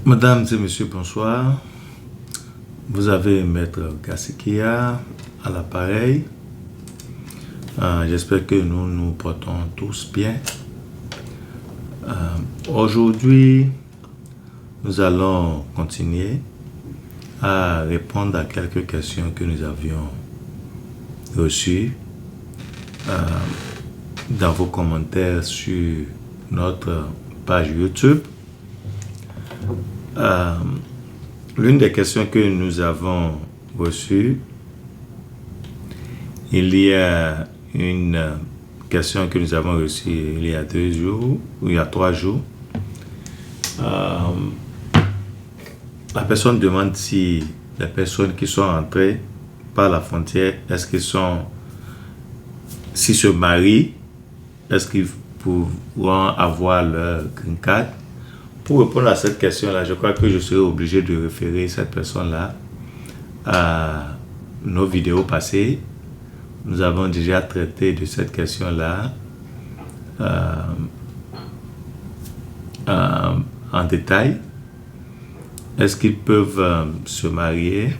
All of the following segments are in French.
Mesdames et messieurs, bonsoir. Vous avez Maître Gassikia à l'appareil. J'espère que nous nous portons tous bien. Aujourd'hui, nous allons continuer à répondre à quelques questions que nous avions reçues dans vos commentaires sur notre page YouTube. L'une des questions que nous avons reçues, il y a une question que nous avons reçue il y a 2 jours, ou il y a 3 jours. La personne demande si les personnes qui sont entrées par la frontière, s'ils se marient, est-ce qu'ils pourront avoir leur green card? Pour répondre à cette question-là, je crois que je serai obligé de référer cette personne-là à nos vidéos passées. Nous avons déjà traité de cette question-là en détail. Est-ce qu'ils peuvent se marier?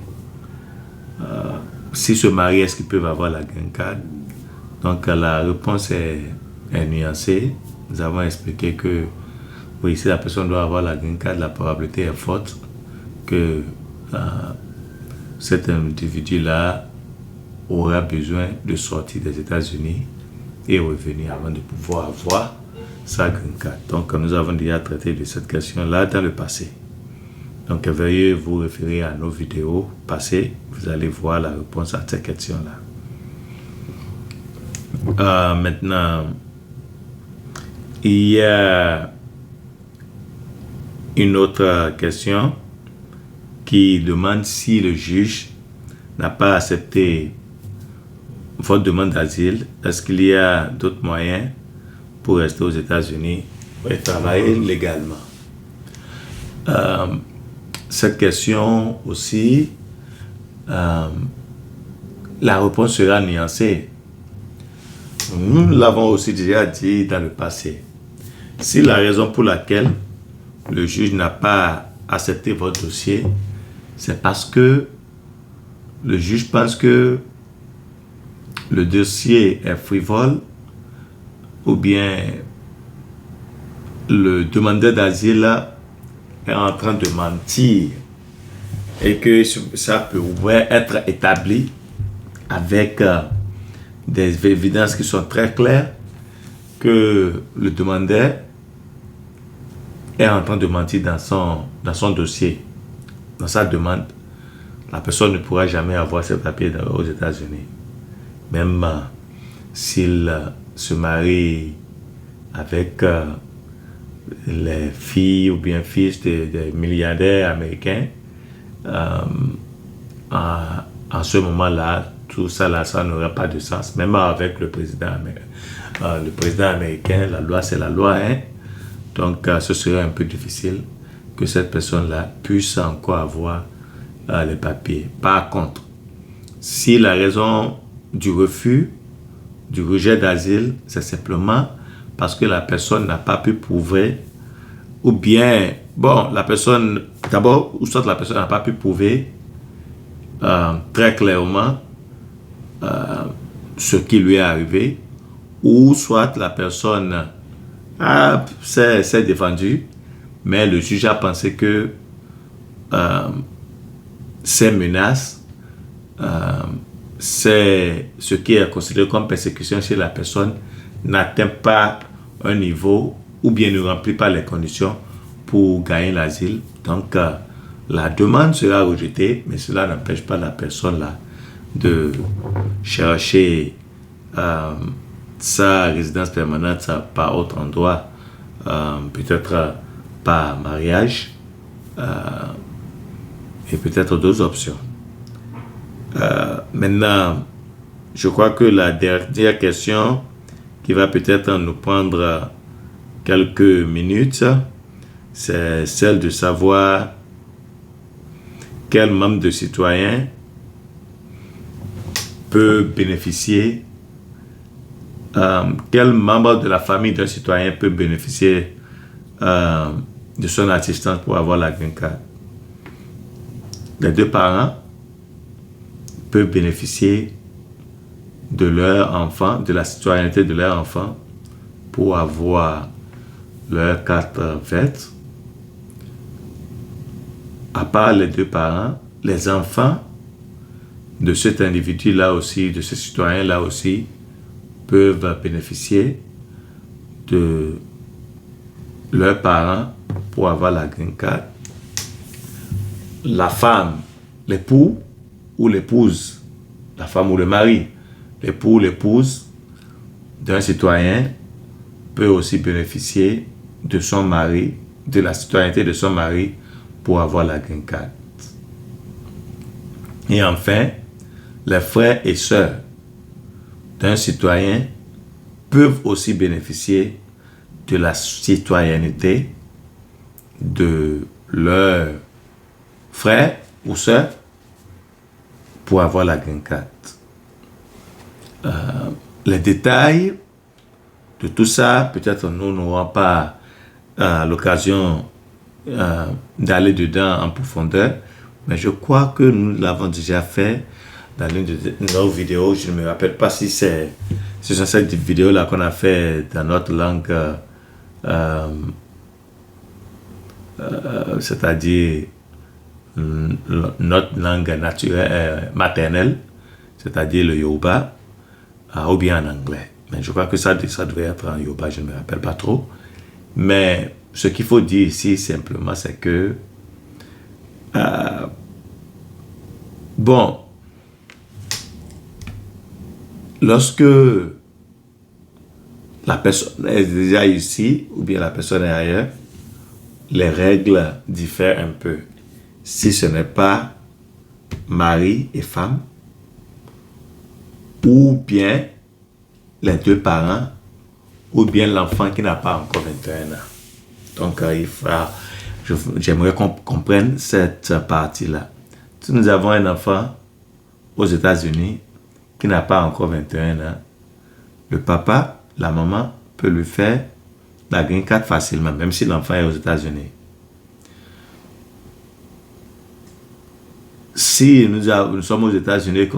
S'ils se marient, est-ce qu'ils peuvent avoir la green card? Donc la réponse est nuancée. Nous avons expliqué que oui, si la personne doit avoir la green card, la probabilité est forte que cet individu-là aura besoin de sortir des États-Unis et revenir avant de pouvoir avoir sa green card. Donc, nous avons déjà traité de cette question-là dans le passé. Donc, veuillez vous référer à nos vidéos passées. Vous allez voir la réponse à cette question-là. Maintenant, il y a une autre question qui demande si le juge n'a pas accepté votre demande d'asile, est-ce qu'il y a d'autres moyens pour rester aux États-Unis et travailler légalement? Cette question aussi, la réponse sera nuancée. Nous l'avons aussi déjà dit dans le passé. Si la raison pour laquelle le juge n'a pas accepté votre dossier, c'est parce que le juge pense que le dossier est frivole ou bien le demandeur d'asile est en train de mentir et que ça pourrait être établi avec des évidences qui sont très claires que le demandeur est en train de mentir dans son dossier, dans sa demande. La personne ne pourra jamais avoir ses papiers aux États-Unis. Même s'il se marie avec les filles ou bien fils des milliardaires américains, en ce moment-là, tout ça, là, ça n'aurait pas de sens. Même avec le président américain, la loi, c'est la loi, hein? Donc, ce serait un peu difficile que cette personne-là puisse encore avoir les papiers. Par contre, si la raison du refus, du rejet d'asile, c'est simplement parce que la personne n'a pas pu prouver, ou bien, bon, la personne, d'abord, ou soit la personne n'a pas pu prouver très clairement ce qui lui est arrivé, ou soit la personne s'est défendu, mais le juge a pensé que ces menaces, c'est ce qui est considéré comme persécution chez la personne, n'atteint pas un niveau ou bien ne remplit pas les conditions pour gagner l'asile. Donc, la demande sera rejetée, mais cela n'empêche pas la personne là de chercher sa résidence permanente par autre endroit, peut-être par mariage, et peut-être d'autres options. Maintenant, je crois que la dernière question qui va peut-être nous prendre quelques minutes, c'est celle de savoir quel membre de citoyen peut bénéficier, quel membre de la famille d'un citoyen peut bénéficier de son assistance pour avoir la green card. Les deux parents peuvent bénéficier de leur enfant, de la citoyenneté de leur enfant pour avoir leur carte verte. À part les deux parents, les enfants de cet individu-là aussi, de ce citoyen-là aussi, peuvent bénéficier de leurs parents pour avoir la green card. La femme, l'époux ou l'épouse, la femme ou le mari, l'époux ou l'épouse d'un citoyen peut aussi bénéficier de son mari, de la citoyenneté de son mari pour avoir la green card. Et enfin, les frères et sœurs d'un citoyen peuvent aussi bénéficier de la citoyenneté de leur frère ou sœur pour avoir la green card. Les détails de tout ça, peut-être nous n'aurons pas l'occasion d'aller dedans en profondeur, mais je crois que nous l'avons déjà fait dans l'une de nos vidéos. Je ne me rappelle pas si c'est sur cette vidéo-là qu'on a fait dans notre langue, c'est-à-dire notre langue naturelle, maternelle, c'est-à-dire le Yoruba, ou bien en anglais. Mais je crois que ça devait être en Yoruba, je ne me rappelle pas trop. Mais ce qu'il faut dire ici, simplement, c'est que bon, lorsque la personne est déjà ici, ou bien la personne est ailleurs, les règles diffèrent un peu. Si ce n'est pas mari et femme, ou bien les deux parents, ou bien l'enfant qui n'a pas encore 21 ans. Donc, j'aimerais qu'on comprenne cette partie-là. Si nous avons un enfant aux États-Unis qui n'a pas encore 21 ans, le papa, la maman peut lui faire la green card facilement, même si l'enfant est aux États-Unis. Si nous sommes aux États-Unis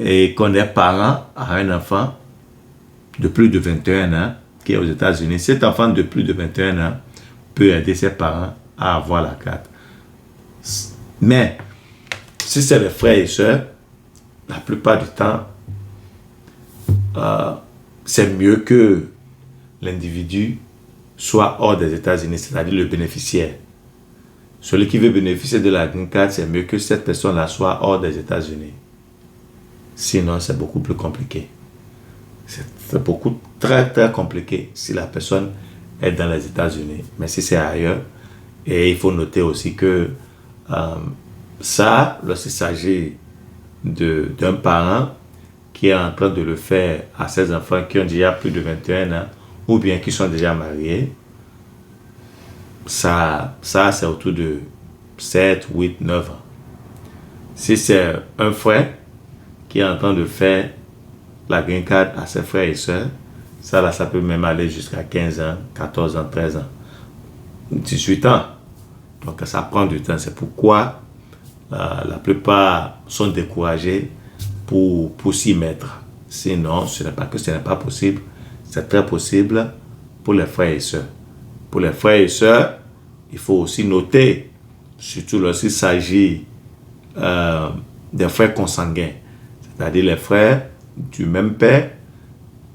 et qu'on est parent à un enfant de plus de 21 ans qui est aux États-Unis, cet enfant de plus de 21 ans peut aider ses parents à avoir la carte. Mais si c'est les frères et sœurs, la plupart du temps, c'est mieux que l'individu soit hors des États-Unis, c'est-à-dire le bénéficiaire. Celui qui veut bénéficier de la green card, c'est mieux que cette personne-là soit hors des États-Unis. Sinon, c'est beaucoup plus compliqué. C'est beaucoup très très compliqué si la personne est dans les États-Unis. Mais si c'est ailleurs, et il faut noter aussi que ça, lorsqu'il s'agit d'un parent qui est en train de le faire à ses enfants qui ont déjà plus de 21 ans ou bien qui sont déjà mariés, ça c'est autour de 7, 8, 9 ans. Si c'est un frère qui est en train de faire la green card à ses frères et sœurs, ça peut même aller jusqu'à 15 ans, 14 ans, 13 ans, 18 ans. Donc ça prend du temps. C'est pourquoi la plupart sont découragés pour s'y mettre. Sinon, ce n'est pas que ce n'est pas possible, c'est très possible pour les frères et sœurs. Pour les frères et sœurs, il faut aussi noter, surtout lorsqu'il s'agit des frères consanguins, c'est-à-dire les frères du même père,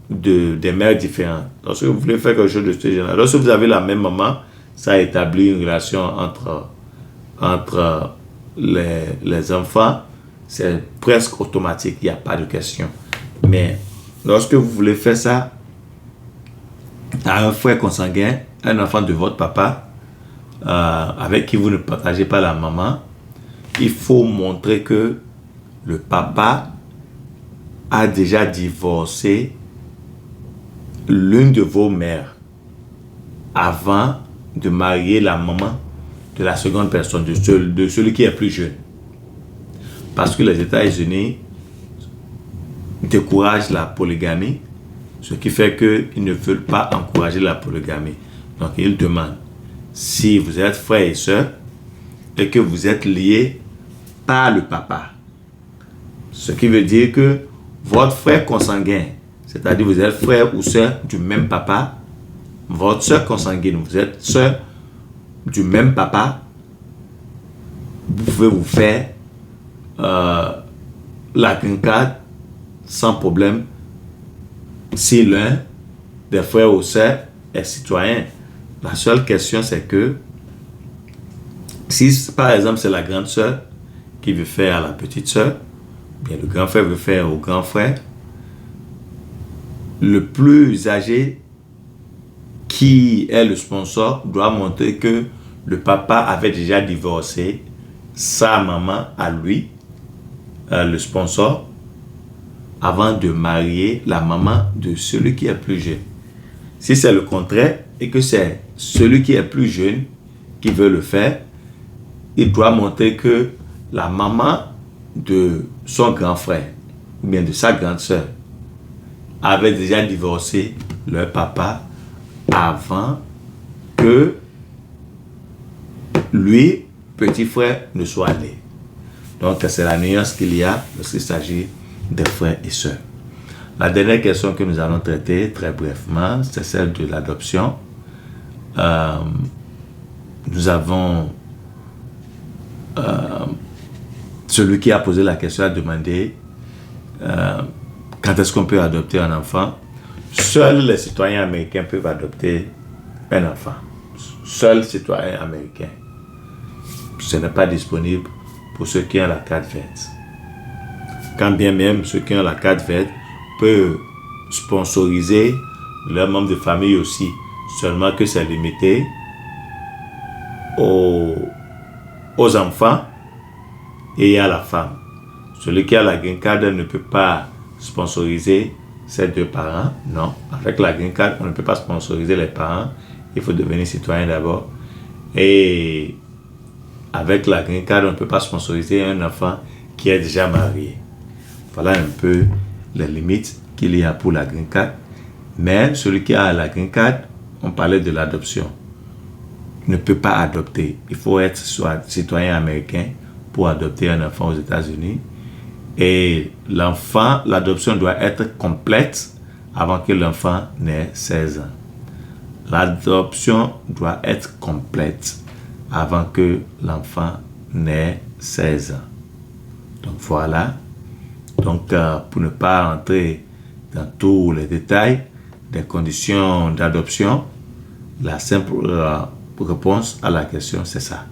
des mères différentes. Lorsque vous voulez faire quelque chose de ce genre, lorsque vous avez la même maman, ça établit une relation entre les enfants. C'est presque automatique, il n'y a pas de question. Mais lorsque vous voulez faire ça à un frère consanguin, un enfant de votre papa, avec qui vous ne partagez pas la maman, il faut montrer que le papa a déjà divorcé l'une de vos mères avant de marier la maman de la seconde personne, de celui qui est plus jeune. Parce que les États-Unis découragent la polygamie, ce qui fait qu'ils ne veulent pas encourager la polygamie. Donc ils demandent, si vous êtes frère et sœur et que vous êtes liés par le papa. Ce qui veut dire que votre frère consanguin, c'est-à-dire vous êtes frère ou sœur du même papa, votre sœur consanguine, vous êtes sœur du même papa, vous pouvez vous faire la green card sans problème si l'un des frères ou sœurs est citoyen. La seule question, c'est que si par exemple c'est la grande sœur qui veut faire à la petite sœur, bien le grand frère veut faire au grand frère, le plus âgé qui est le sponsor doit montrer que le papa avait déjà divorcé sa maman à lui, le sponsor, avant de marier la maman de celui qui est plus jeune. Si c'est le contraire et que c'est celui qui est plus jeune qui veut le faire, il doit montrer que la maman de son grand frère ou bien de sa grande sœur avait déjà divorcé leur papa avant que lui, petit frère, ne soit né. Donc c'est la nuance qu'il y a lorsqu'il s'agit des frères et sœurs. La dernière question que nous allons traiter très brièvement, c'est celle de l'adoption. Nous avons celui qui a posé la question a demandé quand est-ce qu'on peut adopter un enfant. Seuls les citoyens américains peuvent adopter un enfant. Seuls citoyens américains. Ce n'est pas disponible pour ceux qui ont la carte verte. Quand bien même ceux qui ont la carte verte peuvent sponsoriser leurs membres de famille aussi, seulement que c'est limité aux enfants et à la femme. Celui qui a la green card ne peut pas sponsoriser ses deux parents. Non, avec la green card, on ne peut pas sponsoriser les parents. Il faut devenir citoyen d'abord. Et avec la green card, on ne peut pas sponsoriser un enfant qui est déjà marié. Voilà un peu les limites qu'il y a pour la green card. Mais celui qui a la green card, on parlait de l'adoption, ne peut pas adopter. Il faut être soit citoyen américain pour adopter un enfant aux États-Unis. Et l'enfant, l'adoption doit être complète avant que l'enfant n'ait 16 ans. L'adoption doit être complète avant que l'enfant n'ait 16 ans. Donc voilà. Donc pour ne pas entrer dans tous les détails des conditions d'adoption, la simple réponse à la question, c'est ça.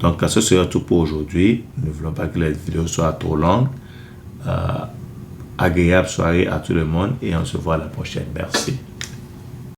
Donc, ce sera tout pour aujourd'hui. Nous ne voulons pas que les vidéos soient trop longues. Agréable soirée à tout le monde et on se voit la prochaine. Merci.